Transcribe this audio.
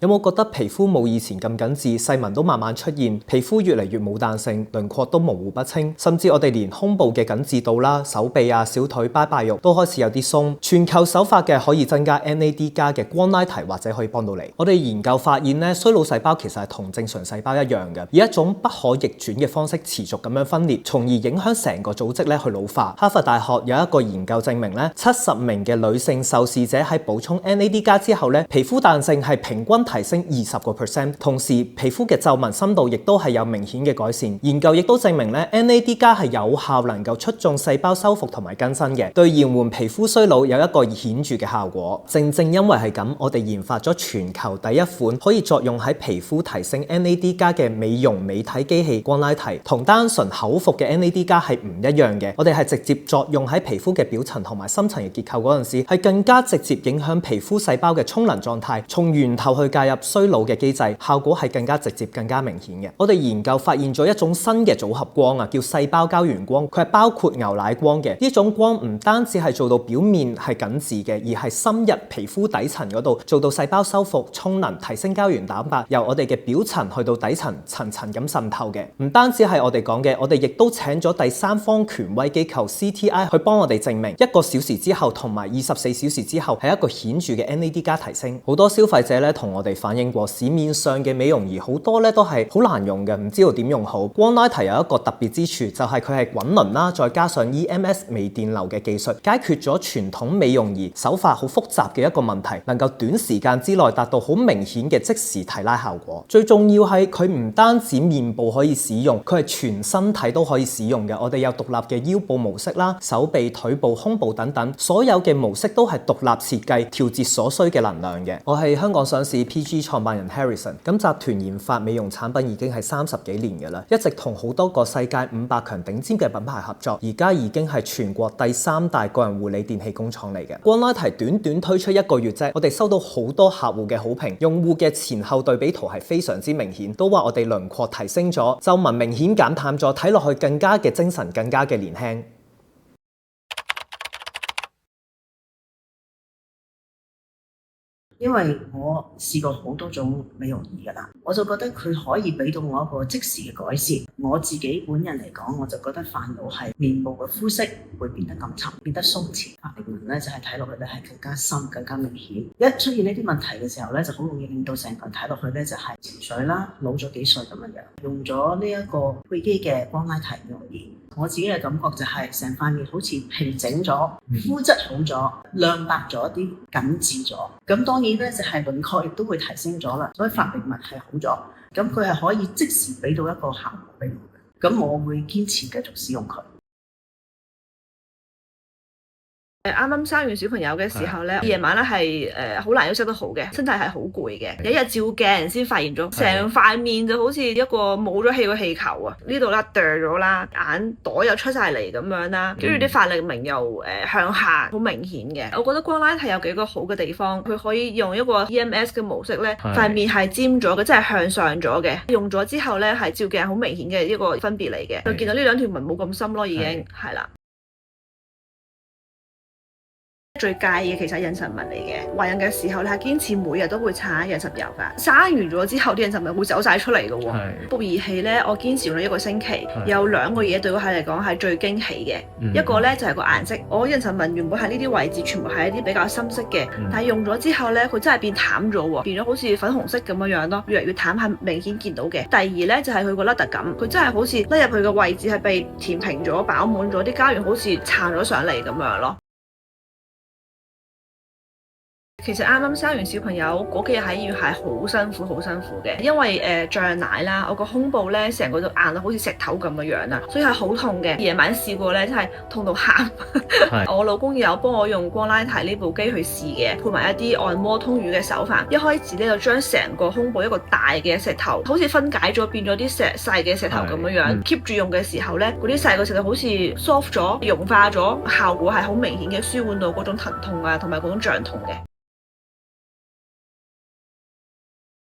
有冇覺得皮膚冇以前咁緊緻，細紋都慢慢出現，皮膚越嚟越冇彈性，輪廓都模糊不清，甚至我哋連胸部嘅緊緻度啦、手臂啊、小腿、拜拜肉都開始有啲鬆。全球首發嘅可以增加 NAD 加嘅光拉提或者可以幫到你。我哋研究發現咧，衰老細胞其實係同正常細胞一樣嘅，以一種不可逆轉嘅方式持續咁樣分裂，從而影響成個組織咧去老化。哈佛大學有一個研究證明咧，70名嘅女性受試者喺補充 NAD 加之後咧，皮膚彈性係平均提升20%，同時皮膚嘅皺紋深度亦都係有明顯嘅改善。研究亦都證明咧 NAD 加係有效能夠促進細胞修復同埋更新嘅，對延緩皮膚衰老有一個顯著嘅效果。正因為係咁，我哋研發咗全球第一款可以作用喺皮膚提升 NAD 加嘅美容美體機器光拉提，同單純口服嘅 NAD 加係唔一樣嘅。我哋係直接作用喺皮膚嘅表層同埋深層嘅結構嗰陣時，係更加直接影響皮膚細胞嘅充能狀態，從源頭去介入衰老嘅機制，效果係更加直接、更加明顯嘅。我哋研究發現咗一種新嘅組合光啊，叫細胞膠原光，佢係包括牛奶光嘅。呢種光唔單止係做到表面係緊緻嘅，而係深入皮膚底層嗰度做到細胞修復、充能、提升膠原蛋白，由我哋嘅表層去到底層，層層咁滲透嘅。唔單止係我哋講嘅，我哋亦都請咗第三方權威機構 CTI 去幫我哋證明1個小時之後同埋24小時之後係一個顯著嘅 NAD 加提升。好多消費者咧同我哋反映過，市面上嘅美容儀好多咧都係好難用嘅，唔知道點用好。光拉提有一個特別之處，就係佢係滾輪啦，再加上 EMS 微電流嘅技術，解決咗傳統美容儀手法好複雜嘅一個問題，能夠短時間之內達到好明顯嘅即時提拉效果。最重要係佢唔單止面部可以使用，佢係全身體都可以使用嘅。我哋有獨立嘅腰部模式啦、手臂、腿部、胸部等等，所有嘅模式都係獨立設計，調節所需嘅能量嘅。我係香港上市 PG 創辦人 Harrison， 咁集團研發美容產品已經係30幾年嘅啦，一直同好多個世界500強頂尖嘅品牌合作，而家已經係全國第3大個人護理電器工廠嚟嘅。光拉提短短推出1個月啫，我哋收到好多客戶嘅好評，用戶嘅前後對比圖係非常之明顯，都話我哋輪廓提升咗，皺紋明顯減淡咗，睇落去更加嘅精神，更加嘅年輕。因為我試過好多種美容儀㗎啦，我就覺得佢可以俾到我一個即時嘅改善。我自己本人嚟講，我就覺得煩惱係面部嘅膚色會變得咁沉，變得鬆弛，法令紋咧就係睇落去咧係更加深、更加明顯。一出現呢啲問題嘅時候咧，就好容易令到成個人睇落去咧就係潛水啦，老咗幾歲咁樣樣。用咗呢一個配機嘅光拉提美容儀，我自己嘅感覺就係成塊面好似平整咗，膚質好咗，亮白咗啲，緊緻咗。咁當然咧就係輪廓亦都會提升咗啦，所以法令紋係好咗。咁佢係可以即時俾到一個效果俾我嘅，咁我會堅持繼續使用佢。啱啱生完小朋友嘅時候咧，夜晚咧係好難休息得好嘅，身體係好攰嘅。有一日照鏡先發現咗，成塊面就好似一個冇咗氣嘅氣球啊！呢度咧掉咗啦，眼袋又出晒嚟咁樣啦，跟住啲法令紋又向下，好明顯嘅。我覺得光拉提有幾個好嘅地方，佢可以用一個 EMS 嘅模式咧，塊面係尖咗嘅，即係向上咗嘅。用咗之後咧，係照鏡好明顯嘅一個分別嚟嘅，就見到呢兩條紋冇咁深咯，已經係啦。最介意嘅其實係妊娠紋嚟嘅，懷孕嘅時候你係堅持每日都會搽妊娠油㗎，生完咗之後啲妊娠紋會走晒出嚟㗎喎。部儀器咧，我堅持用咗1個星期，有2個嘢對我嚟講係最驚喜嘅。一個咧就係個顏色，我妊娠紋原本喺呢啲位置全部係一啲比較深色嘅，但係用咗之後咧，佢真係變淡咗喎，變咗好似粉紅色咁樣咯，越嚟越淡係明顯見到嘅。第二咧就係佢個凹凸感，佢真係好似甩入去嘅位置係被填平咗、飽滿咗，啲膠原好似撐咗上嚟咁樣咯。其實啱啱生完小朋友嗰幾日喺醫院係好辛苦嘅，因為脹奶啦，我個胸部咧成個都硬到好似石頭咁嘅樣啦，所以係好痛嘅。夜晚試過咧真係痛到喊。我老公有幫我用光拉提呢部機去試嘅，配埋一啲按摩通乳嘅手法。一開始咧就將成個胸部一個大嘅石頭，好似分解咗變咗啲細嘅石頭咁樣樣。keep 住用嘅時候咧，嗰啲細個石頭好似 soft 咗、融化咗，效果係好明顯嘅，舒緩到嗰種疼痛啊同埋嗰種脹痛嘅。